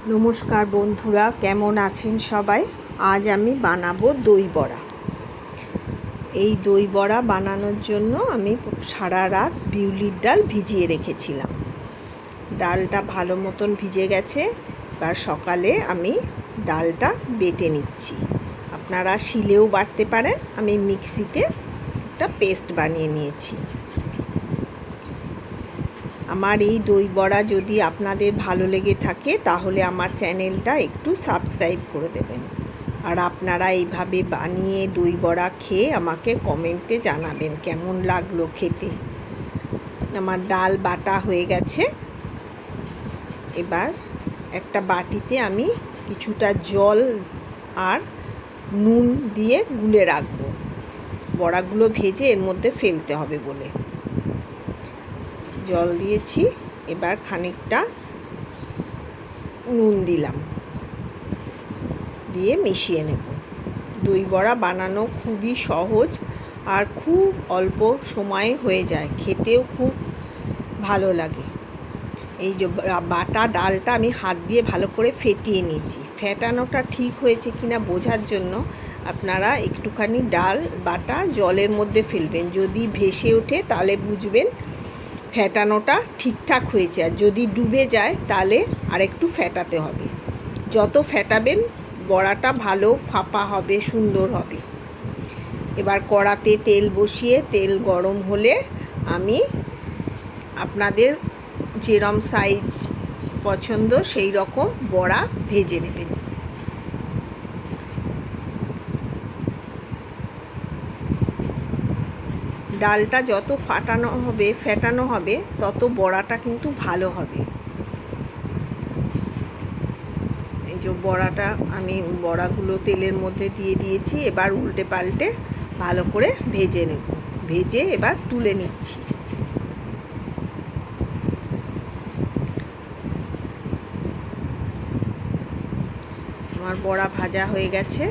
নমস্কার বন্ধুরা, কেমন আছেন সবাই? আজ আমি বানাবো দই বড়া। এই দই বড়া বানানোর জন্য আমি সারা রাত বিউলির ডাল ভিজিয়ে রেখেছিলাম। ডালটা ভালো মতন ভিজে গেছে। এবার সকালে আমি ডালটা বেটে নিচ্ছি। আপনারা শিলেও বাটতে পারেন, আমি মিক্সিতে একটা পেস্ট বানিয়ে নিয়েছি। আমার এই দই বড়া যদি আপনাদের ভালো লেগে থাকে তাহলে আমার চ্যানেলটা একটু সাবস্ক্রাইব করে দেবেন। আর আপনারা এইভাবে বানিয়ে দই বড়া খেয়ে আমাকে কমেন্টে জানাবেন কেমন লাগলো খেতে। আমার ডাল বাটা হয়ে গেছে। এবার একটা বাটিতে আমি কিছুটা জল আর নুন দিয়ে গুলে রাখবো, বড়াগুলো ভেজে এর মধ্যে ফেলতে হবে বলে। জল দিয়েছি, এবার খানিকটা নুন দিলাম, দিয়ে মিশিয়ে নেব। দই বড়া বানানো খুবই সহজ আর খুব অল্প সময়ে হয়ে যায়, খেতেও খুব ভালো লাগে। এই যে বাটা ডালটা আমি হাত দিয়ে ভালো করে ফেটিয়ে নিয়েছি। ফেটানোটা ঠিক হয়েছে কিনা বোঝার জন্য আপনারা একটুখানি ডাল বাটা জলের মধ্যে ফেলবেন। যদি ভেসে ওঠে তাহলে বুঝবেন ফেটানোটা ঠিকঠাক হয়েছে, আর যদি ডুবে যায় তাহলে আরেকটু ফেটাতে হবে। যত ফেটাবেন বড়াটা ভালো ফাঁপা হবে, সুন্দর হবে। এবার কড়াতে তেল বসিয়ে তেল গরম হলে আমি আপনাদের যেরম সাইজ পছন্দ সেই রকম বড়া ভেজে নেবেন। ডালটা যত ফেটানো হবে তত বড়াটা কিন্তু ভালো হবে। এই যে বড়াটা আমি বড়াগুলো তেলের মধ্যে দিয়ে দিয়েছি। এবার উল্টে পাল্টে ভালো করে ভেজে নেব। ভেজে এবার তুলে নিচ্ছি। আমার বড়া ভাজা হয়ে গেছে।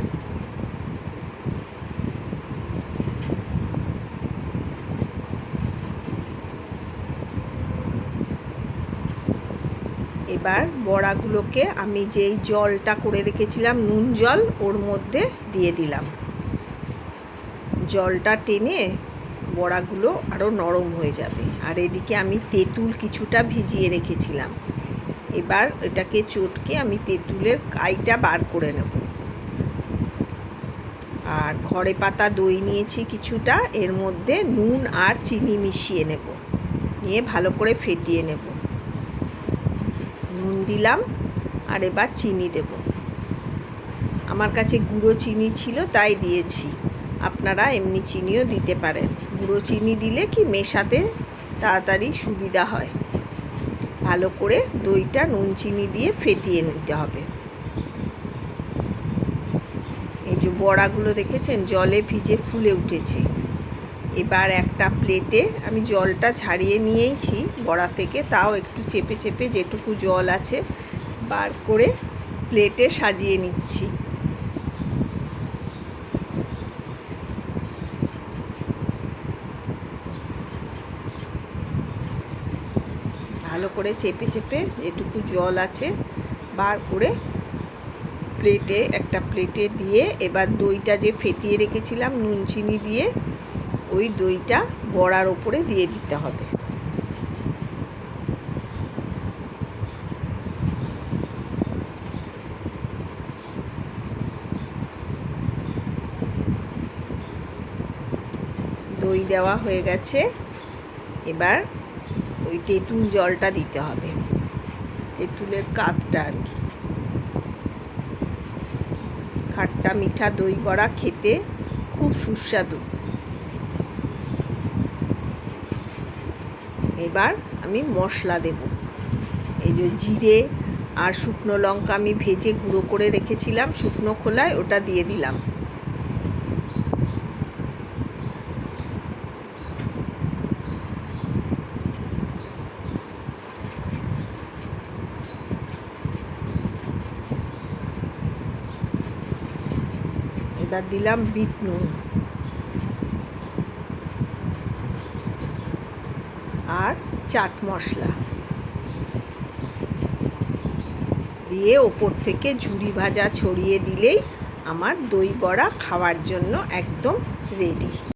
এবার বড়াগুলোকে আমি যেই জলটা করে রেখেছিলাম নুন জল, ওর মধ্যে দিয়ে দিলাম। জলটা টেনে বড়াগুলো আরও নরম হয়ে যাবে। আর এদিকে আমি তেঁতুল কিছুটা ভিজিয়ে রেখেছিলাম। এবার এটাকে চটকে আমি তেঁতুলের কাইটা বার করে নেব। আর ঘরে পাতা দই নিয়েছি কিছুটা, এর মধ্যে নুন আর চিনি মিশিয়ে নেব, নিয়ে ভালো করে ফেটিয়ে নেব। নুন দিলাম আর এবার চিনি দেব। আমার কাছে গুঁড়ো চিনি ছিল তাই দিয়েছি, আপনারা এমনি চিনিও দিতে পারেন। গুঁড়ো চিনি দিলে কি মেশাতে তাড়াতাড়ি সুবিধা হয়। ভালো করে দইটা নুন চিনি দিয়ে ফেটিয়ে নিতে হবে। এই যে বড়াগুলো দেখেছেন জলে ভিজে ফুলে উঠেছে। এবার একটা প্লেটে আমি জলটা ঝারিয়ে নিয়েছি বড়া থেকে, তাও একটু চেপে চেপে যেটুকু জল আছে বার করে প্লেটে সাজিয়ে নিচ্ছি। ভালো করে চেপে চেপে যেটুকু জল আছে বার করে একটা প্লেটে দিয়ে এবার দইটা যে ফেটিয়ে রেখেছিলাম নুন চিনি দিয়ে, ওই দইটা বড়ার ওপরে দিয়ে দিতে হবে। দই দেওয়া হয়ে গেছে। এবার ওই তেঁতুল জলটা দিতে হবে, তেঁতুলের কাতটা আর কি। খাট্টা মিঠা দই বড়া খেতে খুব সুস্বাদু। এবার আমি মশলা দেব। এই যে জিরে আর শুকনো লঙ্কা আমি ভেজে গুঁড়ো করে রেখেছিলাম শুকনো খোলায়, ওটা দিয়ে দিলাম। এবার দিলাম বিট নুন আর চাট মশলা। দিয়ে ওপর থেকে ঝুরি ভাজা ছড়িয়ে দিলেই আমার দই বড়া খাওয়ার জন্য একদম রেডি।